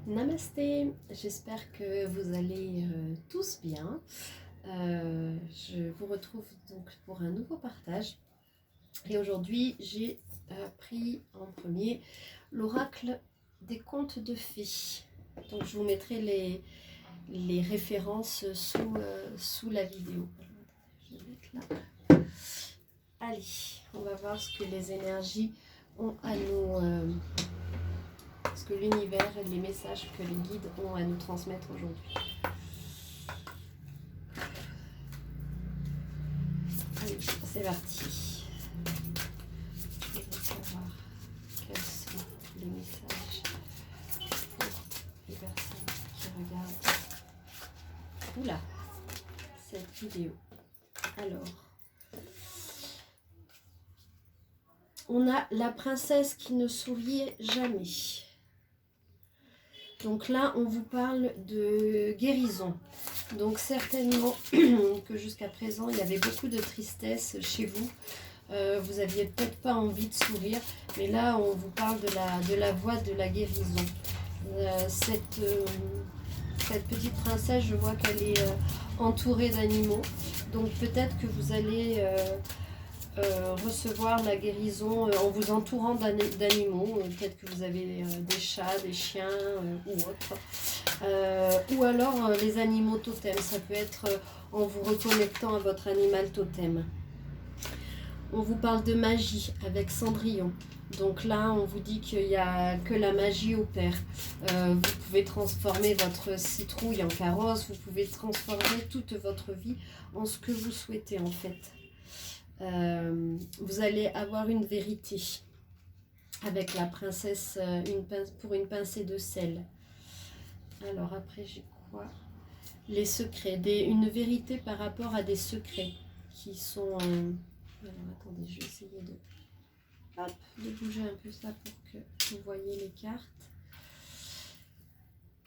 Namasté, j'espère que vous allez tous bien. Je vous retrouve donc pour un nouveau partage. Et aujourd'hui, j'ai pris en premier l'oracle des contes de fées. Donc je vous mettrai les références sous la vidéo. Je vais mettre là. Allez, on va voir ce que les énergies ont à nous... ce que l'univers et les messages que les guides ont à nous transmettre aujourd'hui. Allez, c'est parti. Je vais savoir quels sont les messages pour les personnes qui regardent cette vidéo. Alors, on a la princesse qui ne sourit jamais. Donc là, on vous parle de guérison. Donc certainement que jusqu'à présent, il y avait beaucoup de tristesse chez vous. Vous n'aviez peut-être pas envie de sourire, mais là, on vous parle de la voie de la guérison. Cette petite princesse, je vois qu'elle est entourée d'animaux. Donc peut-être que vous allez... recevoir la guérison en vous entourant d'animaux. Peut-être que vous avez des chats, des chiens ou autres. Ou alors les animaux totems. Ça peut être en vous reconnectant à votre animal totem. On vous parle de magie avec Cendrillon. Donc là, on vous dit qu'il n'y a que la magie opère. Vous pouvez transformer votre citrouille en carrosse. Vous pouvez transformer toute votre vie en ce que vous souhaitez en fait. Vous allez avoir une vérité avec la princesse pour une pincée de sel. Alors après j'ai quoi? Les secrets, une vérité par rapport à des secrets qui sont... Alors attendez, je vais essayer de bouger un peu ça pour que vous voyez les cartes.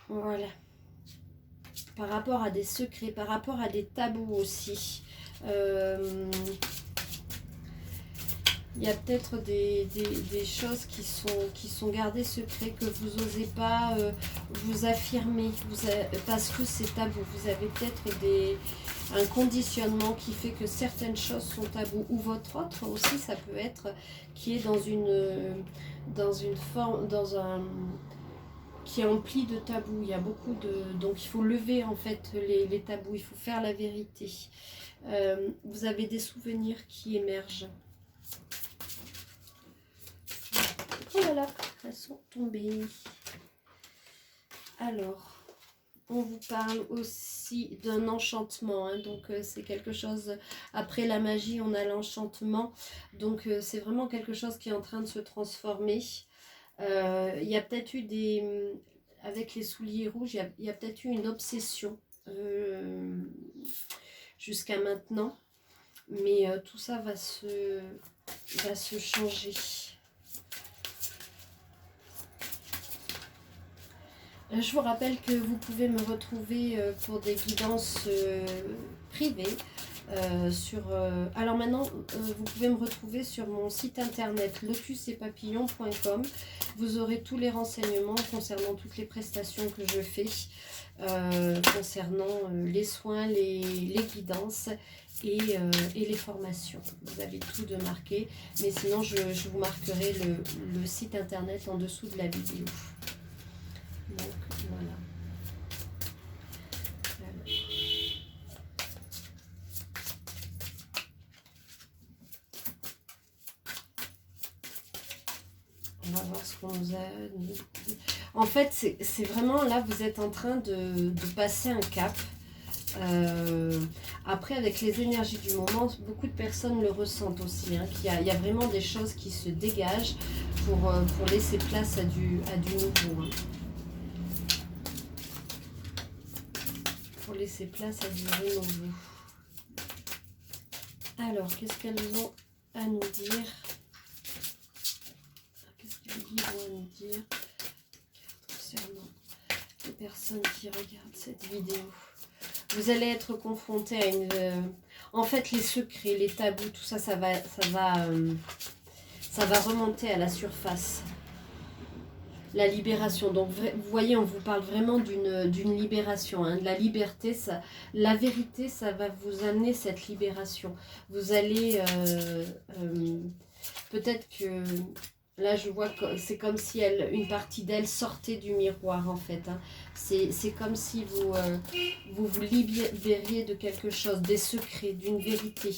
Voilà. Par rapport à des secrets, par rapport à des tabous aussi. Il y a peut-être des choses qui sont gardées secrètes, que vous n'osez pas vous affirmer parce que c'est tabou. Vous avez peut-être un conditionnement qui fait que certaines choses sont tabous. Ou votre autre aussi, ça peut être qui est dans une forme, qui est empli de tabous. Il y a beaucoup de... Donc il faut lever en fait les tabous, il faut faire la vérité. Vous avez des souvenirs qui émergent. Oh là là, elles sont tombées. Alors, on vous parle aussi d'un enchantement. Donc, c'est quelque chose... Après la magie, on a l'enchantement. Donc, c'est vraiment quelque chose qui est en train de se transformer. Il y a peut-être eu des... Avec les souliers rouges, il y a peut-être eu une obsession jusqu'à maintenant. Mais tout ça va se changer. Je vous rappelle que vous pouvez me retrouver pour des guidances privées. Alors maintenant, vous pouvez me retrouver sur mon site internet lotusetpapillons.com. Vous aurez tous les renseignements concernant toutes les prestations que je fais, concernant les soins, les guidances et les formations. Vous avez tout de marqué, mais sinon je vous marquerai le site internet en dessous de la vidéo. Donc voilà. On va voir ce qu'on nous a dit. En fait, c'est vraiment là, vous êtes en train de passer un cap. Après, avec les énergies du moment, beaucoup de personnes le ressentent aussi. Il y a vraiment des choses qui se dégagent pour laisser place à du nouveau. Pour laisser place à du renouveau. Alors, qu'est-ce qu'elles ont à nous dire? Qu'est-ce que les guides ont à nous dire concernant les personnes qui regardent cette vidéo? Vous allez être confronté à une... En fait, les secrets, les tabous, tout ça, ça va remonter à la surface. la libération. Donc vous voyez, on vous parle vraiment d'une libération, hein, de la liberté. Ça, la vérité, ça va vous amener cette libération. Vous allez peut-être que là je vois que c'est comme si une partie d'elle sortait du miroir en fait, hein. C'est comme si vous libériez de quelque chose, des secrets, d'une vérité.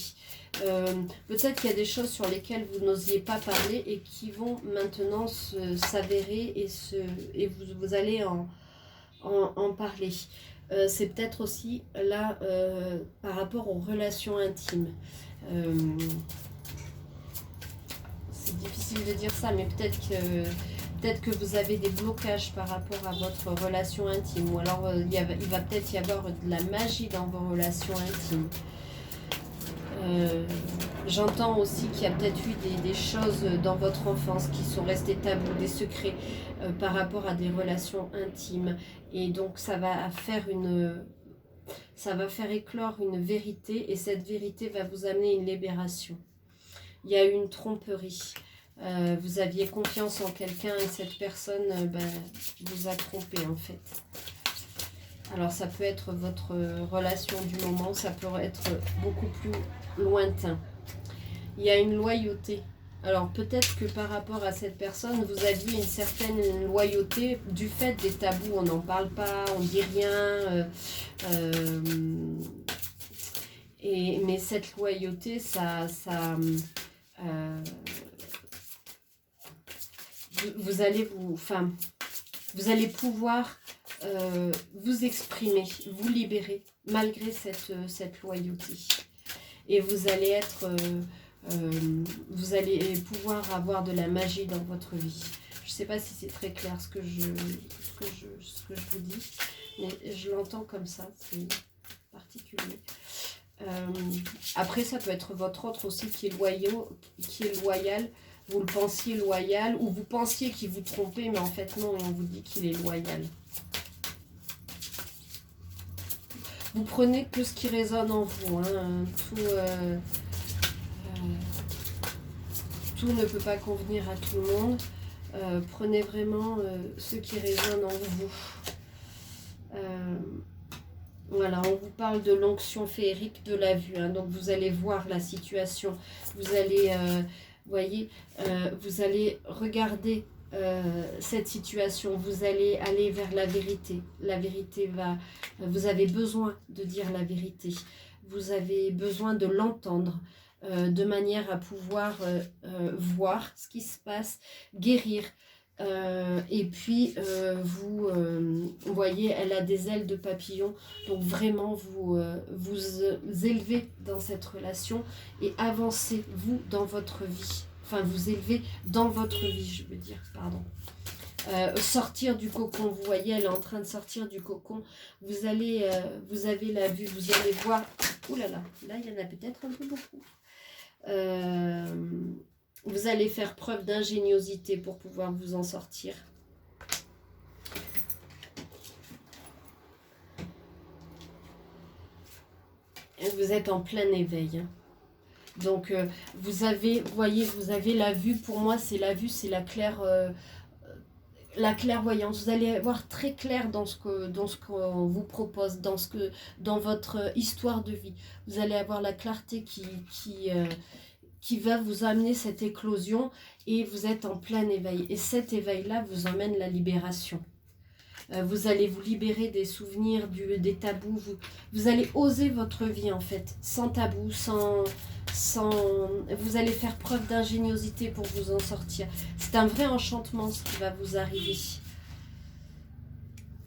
Peut-être qu'il y a des choses sur lesquelles vous n'osiez pas parler et qui vont maintenant s'avérer et vous allez en parler. C'est peut-être aussi là par rapport aux relations intimes. C'est difficile de dire ça, mais peut-être que vous avez des blocages par rapport à votre relation intime, ou alors il va peut-être y avoir de la magie dans vos relations intimes. J'entends aussi qu'il y a peut-être eu des choses dans votre enfance qui sont restées tabous, des secrets par rapport à des relations intimes, et donc ça va faire éclore une vérité, et cette vérité va vous amener une libération. Il y a eu une tromperie. Vous aviez confiance en quelqu'un et cette personne vous a trompé en fait. Alors ça peut être votre relation du moment, ça peut être beaucoup plus lointain. Il y a une loyauté. Alors peut-être que par rapport à cette personne, vous aviez une certaine loyauté du fait des tabous. On n'en parle pas, on dit rien. Mais cette loyauté, vous allez pouvoir vous exprimer, vous libérer malgré cette loyauté. Et vous allez pouvoir avoir de la magie dans votre vie. Je ne sais pas si c'est très clair ce que je vous dis, mais je l'entends comme ça, c'est particulier. Après, ça peut être votre autre aussi qui est loyal. Vous le pensiez loyal, ou vous pensiez qu'il vous trompait, mais en fait non, on vous dit qu'il est loyal. Vous prenez que ce qui résonne en vous, hein. Tout ne peut pas convenir à tout le monde. Prenez vraiment ce qui résonne en vous. Voilà, on vous parle de l'onction féerique de la vue, hein. Donc vous allez voir la situation, vous allez, voyez, vous allez regarder cette situation, vous allez aller vers la vérité. La vérité vous avez besoin de dire la vérité, vous avez besoin de l'entendre, de manière à pouvoir voir ce qui se passe, guérir. Et puis vous voyez, elle a des ailes de papillon, donc vraiment vous élevez dans cette relation et avancez vous dans votre vie, enfin vous élevez dans votre vie, je veux dire, pardon. Sortir du cocon, vous voyez, elle est en train de sortir du cocon, vous avez la vue, vous allez voir, oulala, là il y en a peut-être un peu beaucoup. Vous allez faire preuve d'ingéniosité pour pouvoir vous en sortir. Vous êtes en plein éveil, hein. Donc vous avez la vue. Pour moi, c'est la vue, c'est la clairvoyance. Vous allez voir très clair dans ce qu'on vous propose, dans votre histoire de vie. Vous allez avoir la clarté qui va vous amener cette éclosion, et vous êtes en plein éveil. Et cet éveil-là vous emmène la libération. Vous allez vous libérer des souvenirs, des tabous. Vous allez oser votre vie en fait, sans tabou, vous allez faire preuve d'ingéniosité pour vous en sortir. C'est un vrai enchantement ce qui va vous arriver.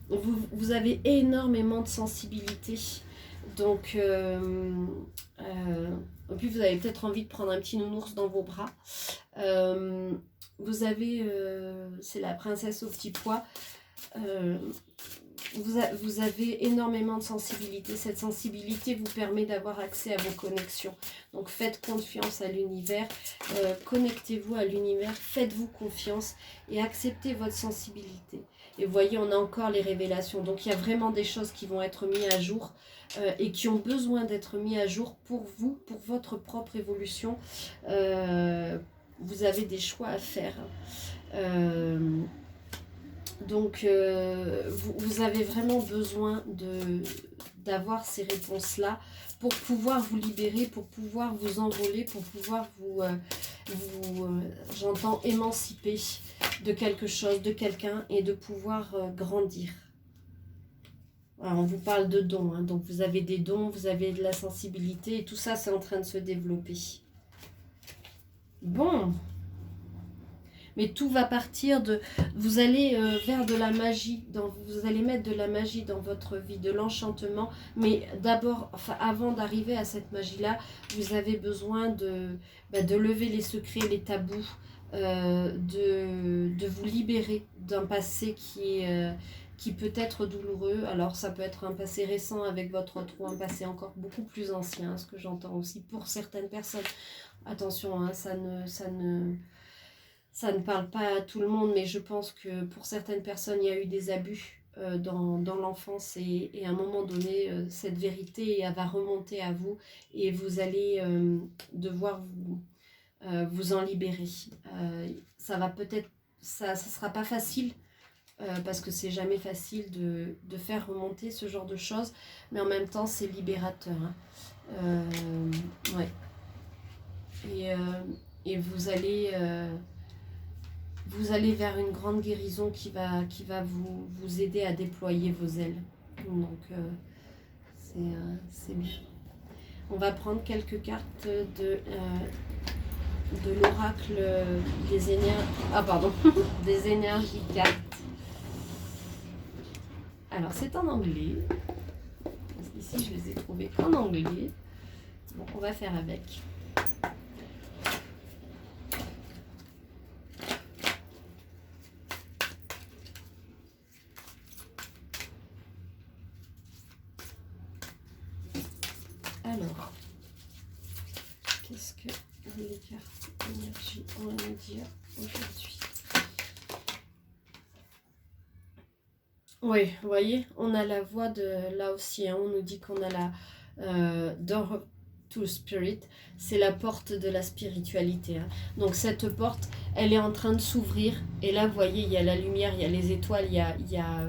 Vous avez énormément de sensibilité. Donc, et puis vous avez peut-être envie de prendre un petit nounours dans vos bras. Vous avez, c'est la princesse au petit pois. Vous avez énormément de sensibilité. Cette sensibilité vous permet d'avoir accès à vos connexions. Donc faites confiance à l'univers, connectez-vous à l'univers, faites-vous confiance et acceptez votre sensibilité. Et vous voyez, on a encore les révélations. Donc il y a vraiment des choses qui vont être mises à jour et qui ont besoin d'être mises à jour pour vous, pour votre propre évolution. Vous avez des choix à faire. Donc, vous avez vraiment besoin d'avoir ces réponses-là pour pouvoir vous libérer, pour pouvoir vous envoler, pour pouvoir j'entends, émanciper de quelque chose, de quelqu'un et de pouvoir grandir. Alors, on vous parle de dons, hein, donc vous avez des dons, vous avez de la sensibilité et tout ça, c'est en train de se développer. Bon. Mais tout va partir de... Vous allez vers de la magie, vous allez mettre de la magie dans votre vie, de l'enchantement. Mais d'abord, enfin, avant d'arriver à cette magie-là, vous avez besoin de lever les secrets, les tabous, de vous libérer d'un passé qui peut être douloureux. Alors ça peut être un passé récent avec votre autre ou un passé encore beaucoup plus ancien, ce que j'entends aussi pour certaines personnes. Attention, hein, ça ne parle pas à tout le monde, mais je pense que pour certaines personnes, il y a eu des abus dans l'enfance et à un moment donné, cette vérité elle va remonter à vous et vous allez devoir vous en libérer. Ça va peut-être, ça sera pas facile parce que c'est jamais facile de faire remonter ce genre de choses, mais en même temps, c'est libérateur. Hein. Ouais. Et vous allez vers une grande guérison qui va vous aider à déployer vos ailes. Donc, c'est bien. On va prendre quelques cartes de l'oracle des énergies... Ah, pardon. Des énergies cartes. Alors, c'est en anglais. Ici, je les ai trouvées en anglais. Bon, on va faire avec. Alors, qu'est-ce que les cartes énergie ont à nous dire aujourd'hui? Oui, vous voyez, on a la voix de là aussi, hein, on nous dit qu'on a la door to spirit, c'est la porte de la spiritualité. Hein. Donc cette porte, elle est en train de s'ouvrir et là, vous voyez, il y a la lumière, il y a les étoiles, il y a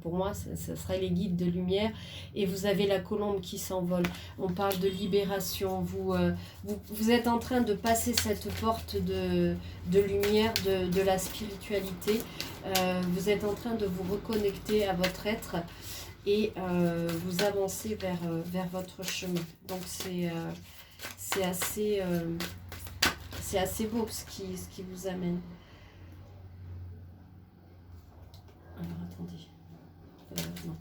pour moi, ça serait les guides de lumière. Et vous avez la colombe qui s'envole. On parle de libération. Vous êtes en train de passer cette porte de lumière, de la spiritualité. Vous êtes en train de vous reconnecter à votre être et vous avancez vers votre chemin. Donc, c'est assez beau ce qui vous amène. Alors, attendez. Non.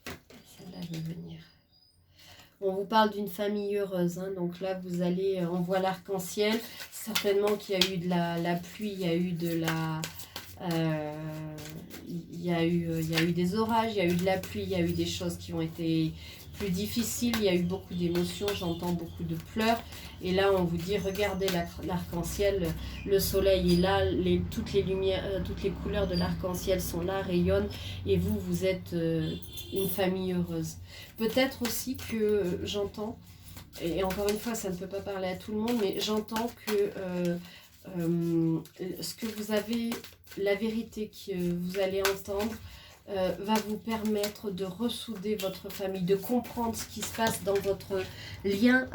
Celle-là veut venir. On vous parle d'une famille heureuse. Hein, donc là, on voit l'arc-en-ciel. Certainement qu'il y a eu de la pluie, il y a eu de la... il y a eu des orages, il y a eu de la pluie, il y a eu des choses qui ont été plus difficiles, il y a eu beaucoup d'émotions, j'entends beaucoup de pleurs. Et là, on vous dit, regardez l'arc-en-ciel, le soleil est là, toutes les lumières, toutes les couleurs de l'arc-en-ciel sont là, rayonnent. Et vous êtes une famille heureuse. Peut-être aussi que j'entends, et encore une fois, ça ne peut pas parler à tout le monde, mais j'entends que ce que vous avez, la vérité que vous allez entendre, va vous permettre de ressouder votre famille, de comprendre ce qui se passe dans votre lien,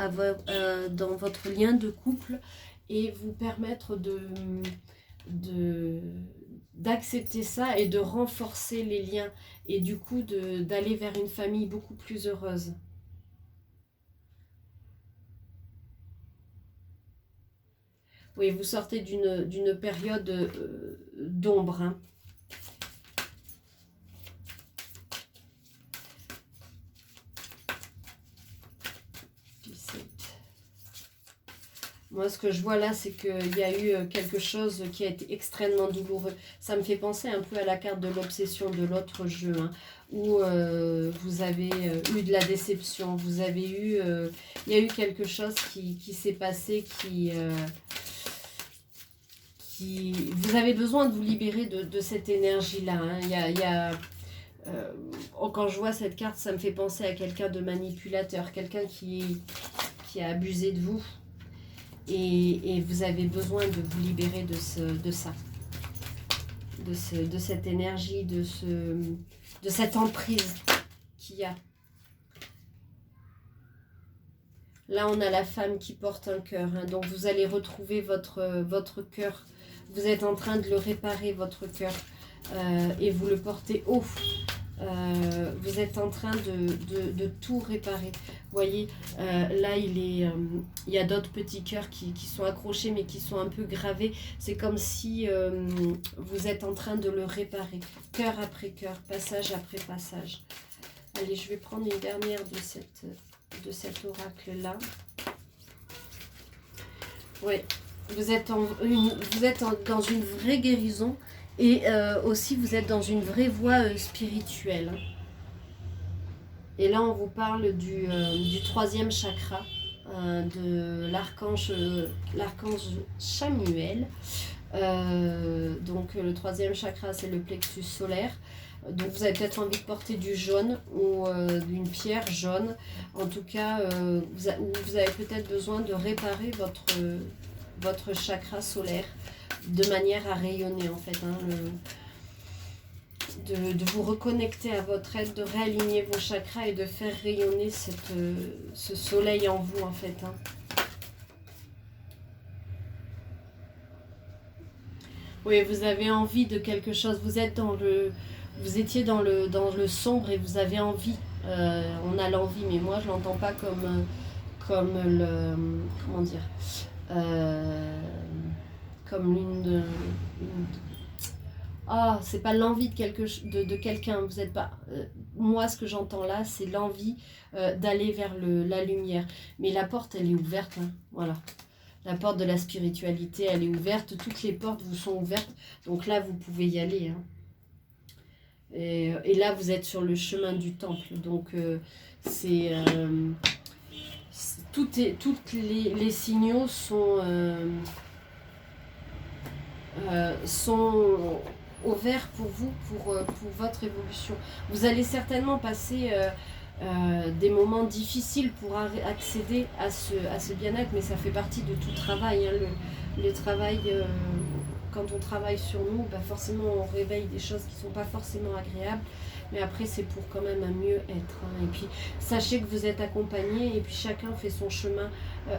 dans votre lien de couple et vous permettre d'accepter ça et de renforcer les liens et du coup d'aller vers une famille beaucoup plus heureuse. Oui, vous sortez d'une période d'ombre, hein. Moi, ce que je vois là, c'est qu'il y a eu quelque chose qui a été extrêmement douloureux. Ça me fait penser un peu à la carte de l'obsession de l'autre jeu, hein, où vous avez eu de la déception. Vous avez eu... il y a eu quelque chose qui s'est passé vous avez besoin de vous libérer de cette énergie-là. Hein. Quand je vois cette carte, ça me fait penser à quelqu'un de manipulateur, quelqu'un qui a abusé de vous. Et vous avez besoin de vous libérer de ça. de cette énergie, de cette emprise qu'il y a. Là, on a la femme qui porte un cœur. Hein, donc, vous allez retrouver votre cœur. Vous êtes en train de le réparer, votre cœur. Et vous le portez haut. Vous êtes en train de tout réparer. Vous voyez, là, il y a d'autres petits cœurs qui sont accrochés, mais qui sont un peu gravés. C'est comme si vous êtes en train de le réparer. Cœur après cœur, passage après passage. Allez, je vais prendre une dernière de cet oracle-là. Oui, vous êtes dans une vraie guérison et aussi vous êtes dans une vraie voie spirituelle. Et là, on vous parle du troisième chakra de l'archange Chamuel. Donc, le troisième chakra, c'est le plexus solaire. Donc vous avez peut-être envie de porter du jaune ou d'une pierre jaune. En tout cas, vous avez peut-être besoin de réparer votre chakra solaire de manière à rayonner en fait. Hein, de vous reconnecter à votre être, de réaligner vos chakras et de faire rayonner ce soleil en vous en fait. Hein. Oui, vous avez envie de quelque chose. Vous étiez dans le sombre et vous avez envie. On a l'envie, mais moi je l'entends pas comme le, comment dire, comme c'est pas l'envie de quelqu'un. Vous êtes pas. Moi, ce que j'entends là, c'est l'envie d'aller vers la lumière. Mais la porte, elle est ouverte. Hein, voilà. La porte de la spiritualité, elle est ouverte. Toutes les portes vous sont ouvertes. Donc là, vous pouvez y aller. Hein. Et là, vous êtes sur le chemin du temple. Donc, tous les signaux sont ouverts pour vous, pour votre évolution. Vous allez certainement passer des moments difficiles pour accéder à ce bien-être, mais ça fait partie de tout travail. Hein. Le travail, quand on travaille sur nous, bah forcément on réveille des choses qui ne sont pas forcément agréables, mais après c'est pour quand même un mieux-être. Hein. Et puis sachez que vous êtes accompagnés et puis chacun fait son chemin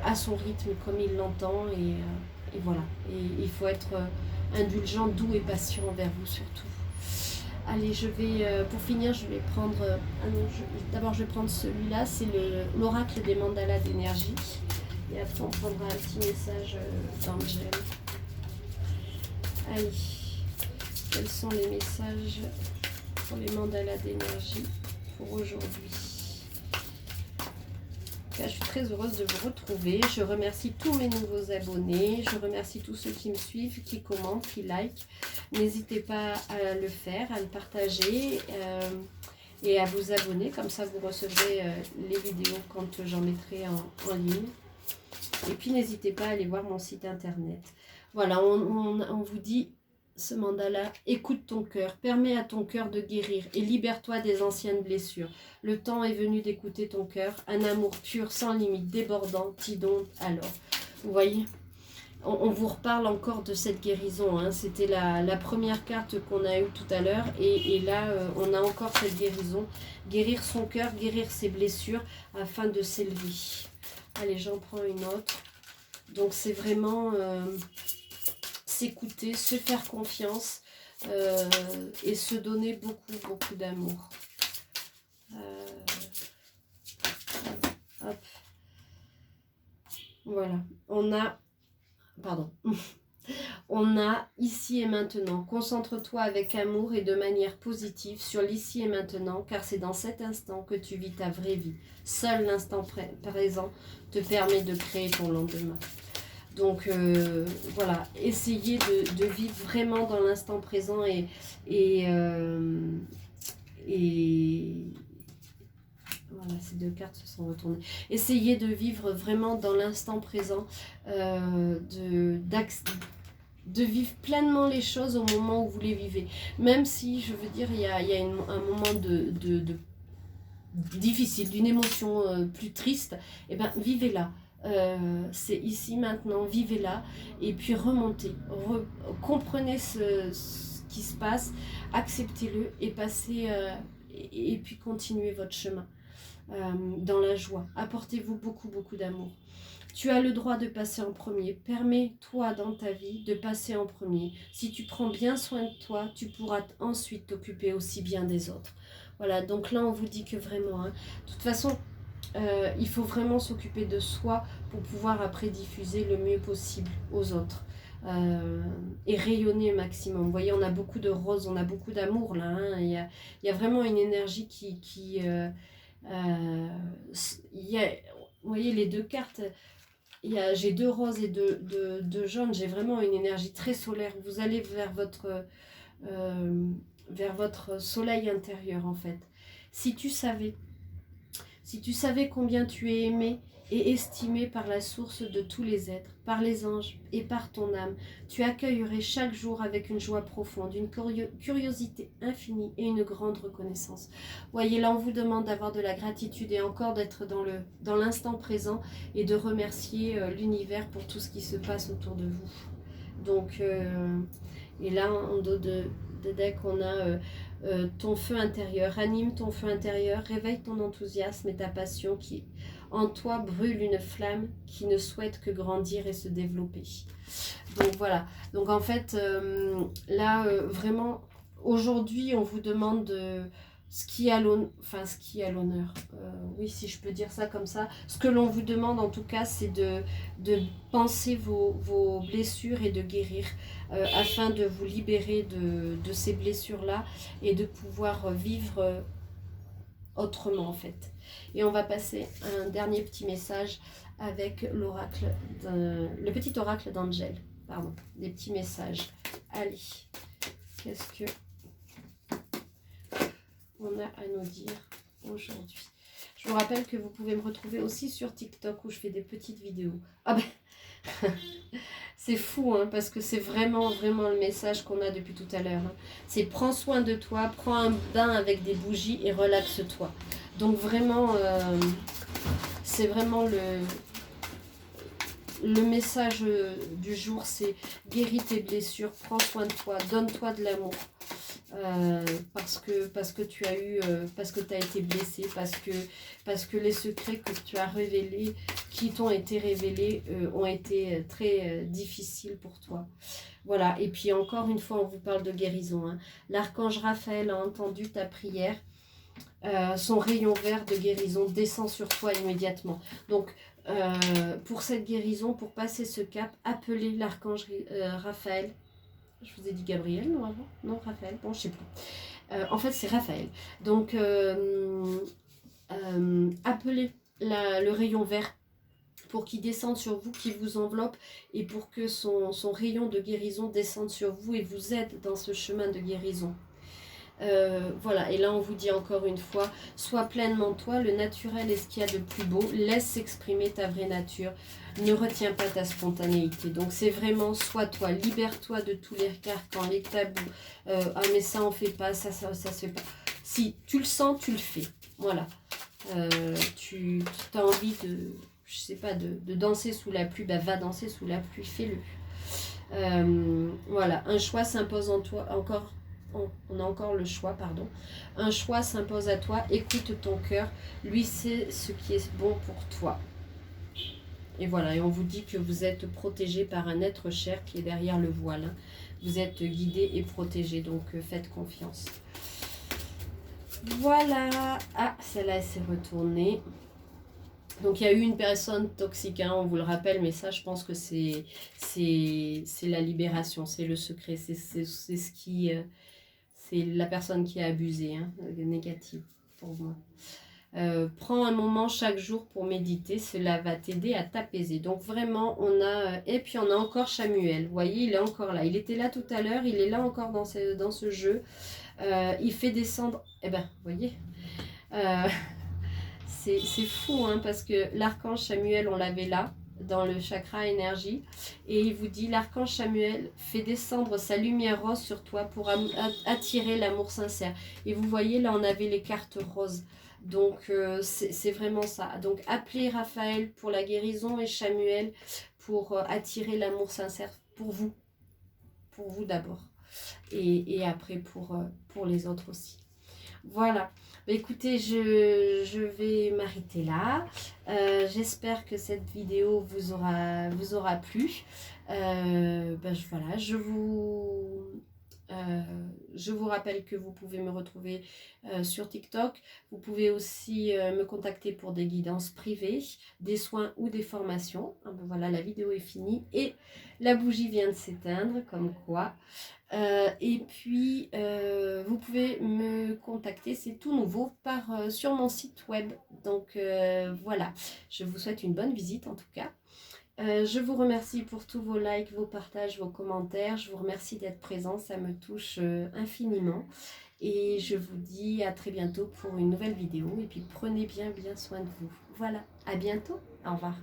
à son rythme comme il l'entend et voilà. Et il faut être indulgent, doux et patient envers vous surtout. Allez, je vais, pour finir, je vais prendre... d'abord, je vais prendre celui-là, c'est l'oracle des mandalas d'énergie. Et après, on prendra un petit message d'Angel. Allez, quels sont les messages pour les mandalas d'énergie pour aujourd'hui? Je suis très heureuse de vous retrouver. Je remercie tous mes nouveaux abonnés. Je remercie tous ceux qui me suivent, qui commentent, qui likent. N'hésitez pas à le faire, à le partager et à vous abonner. Comme ça, vous recevrez les vidéos quand j'en mettrai en ligne. Et puis, n'hésitez pas à aller voir mon site internet. Voilà, on vous dit... Ce mandala, écoute ton cœur, permets à ton cœur de guérir et libère-toi des anciennes blessures. Le temps est venu d'écouter ton cœur, un amour pur, sans limite, débordant, t'inonde alors. Vous voyez, on vous reparle encore de cette guérison. Hein. C'était la première carte qu'on a eue tout à l'heure et là, on a encore cette guérison. Guérir son cœur, guérir ses blessures afin de s'élever. Allez, j'en prends une autre. Donc, c'est vraiment... s'écouter, se faire confiance et se donner beaucoup, beaucoup d'amour. Hop. Voilà. On a... Pardon. On a ici et maintenant. Concentre-toi avec amour et de manière positive sur l'ici et maintenant, car c'est dans cet instant que tu vis ta vraie vie. Seul l'instant présent te permet de créer ton lendemain. Donc voilà, essayez de vivre vraiment dans l'instant présent et voilà, ces deux cartes se sont retournées. Essayez de vivre vraiment dans l'instant présent, de vivre pleinement les choses au moment où vous les vivez. Même si, je veux dire, il y a un moment difficile, d'une émotion plus triste, et bien vivez-la. C'est ici maintenant, vivez-la et puis remontez, comprenez qui se passe, acceptez-le et passez, et puis continuez votre chemin dans la joie. Apportez-vous beaucoup, beaucoup d'amour. Tu as le droit de passer en premier. Permets-toi dans ta vie de passer en premier. Si tu prends bien soin de toi, tu pourras ensuite t'occuper aussi bien des autres. Voilà, donc là on vous dit que vraiment, hein, de toute façon, il faut vraiment s'occuper de soi pour pouvoir après diffuser le mieux possible aux autres. Et rayonner au maximum. Vous voyez, on a beaucoup de roses, on a beaucoup d'amour là. Hein. Il y a vraiment une énergie qui vous voyez les deux cartes, j'ai 2 roses et 2 jaunes, j'ai vraiment une énergie très solaire. Vous allez vers votre soleil intérieur en fait. Si tu savais combien tu es aimé et estimé par la source de tous les êtres, par les anges et par ton âme, tu accueillerais chaque jour avec une joie profonde, une curiosité infinie et une grande reconnaissance. Voyez, là on vous demande d'avoir de la gratitude et encore d'être dans l'instant présent et de remercier l'univers pour tout ce qui se passe autour de vous. Donc, et là en dos de deck on a ton feu intérieur, anime ton feu intérieur, réveille ton enthousiasme et ta passion qui en toi brûle une flamme qui ne souhaite que grandir et se développer. Donc voilà, donc en fait là vraiment aujourd'hui on vous demande de ce qui est à l'honneur, oui si je peux dire ça comme ça, ce que l'on vous demande en tout cas c'est de penser vos blessures et de guérir afin de vous libérer de ces blessures là et de pouvoir vivre autrement en fait. Et on va passer à un dernier petit message avec l'oracle, le petit oracle d'Angel, pardon, des petits messages. Allez, qu'est-ce que on a à nous dire aujourd'hui? Je vous rappelle que vous pouvez me retrouver aussi sur TikTok où je fais des petites vidéos. Ah ben c'est fou hein, parce que c'est vraiment vraiment le message qu'on a depuis tout à l'heure. Hein. C'est prends soin de toi, prends un bain avec des bougies et relaxe-toi. Donc vraiment, c'est vraiment le message du jour, c'est guéris tes blessures, prends soin de toi, donne-toi de l'amour. Parce que tu as eu, parce que tu as été blessé, parce que les secrets que tu as révélés, qui t'ont été révélés, ont été très difficiles pour toi. Voilà, et puis encore une fois, on vous parle de guérison. Hein. L'archange Raphaël a entendu ta prière. Son rayon vert de guérison descend sur toi immédiatement. Donc, pour cette guérison, pour passer ce cap, appelez l'archange Raphaël. Je vous ai dit Gabriel, non avant? Non, Raphaël, bon, je sais plus. En fait, c'est Raphaël. Donc, appelez le rayon vert pour qu'il descende sur vous, qu'il vous enveloppe et pour que son rayon de guérison descende sur vous et vous aide dans ce chemin de guérison. Voilà, et là on vous dit encore une fois, sois pleinement toi, le naturel est ce qu'il y a de plus beau, laisse s'exprimer ta vraie nature, ne retiens pas ta spontanéité. Donc c'est vraiment sois toi, libère-toi de tous les carcans, les tabous, ah mais ça on fait pas, ça se fait pas. Si tu le sens, tu le fais, voilà. Tu as envie de, je sais pas, de danser sous la pluie, bah va danser sous la pluie, fais-le. Voilà, un choix s'impose en toi, encore. On a encore le choix, pardon. Un choix s'impose à toi, écoute ton cœur, lui sait ce qui est bon pour toi. Et voilà, et on vous dit que vous êtes protégé par un être cher qui est derrière le voile. Hein. Vous êtes guidé et protégé, donc faites confiance. Voilà. Ah, celle-là, elle s'est retournée. Donc il y a eu une personne toxique, hein, on vous le rappelle, mais ça je pense que c'est la libération, c'est le secret, c'est ce qui... c'est la personne qui a abusé, hein, négative pour moi. Prends un moment chaque jour pour méditer, cela va t'aider à t'apaiser. Donc vraiment, on a... Et puis on a encore Chamuel, vous voyez, il est encore là. Il était là tout à l'heure, il est là encore dans ce jeu. Il fait descendre... Eh ben, vous voyez c'est fou, hein, parce que l'archange Chamuel, on l'avait là, dans le chakra énergie, et il vous dit, l'archange Chamuel fait descendre sa lumière rose sur toi pour attirer l'amour sincère. Et vous voyez, là, on avait les cartes roses. Donc, c'est vraiment ça. Donc, appelez Raphaël pour la guérison et Chamuel pour attirer l'amour sincère pour vous. Pour vous d'abord. et après pour les autres aussi. Voilà, bah, écoutez, je vais m'arrêter là. J'espère que cette vidéo vous aura plu. Voilà, je vous rappelle que vous pouvez me retrouver sur TikTok. Vous pouvez aussi me contacter pour des guidances privées, des soins ou des formations. Ah ben voilà, la vidéo est finie et la bougie vient de s'éteindre, comme quoi. Et puis, vous pouvez me contacter, c'est tout nouveau, sur mon site web. Donc voilà, je vous souhaite une bonne visite en tout cas. Je vous remercie pour tous vos likes, vos partages, vos commentaires. Je vous remercie d'être présent, ça me touche infiniment. Et je vous dis à très bientôt pour une nouvelle vidéo. Et puis prenez bien soin de vous. Voilà, à bientôt, au revoir.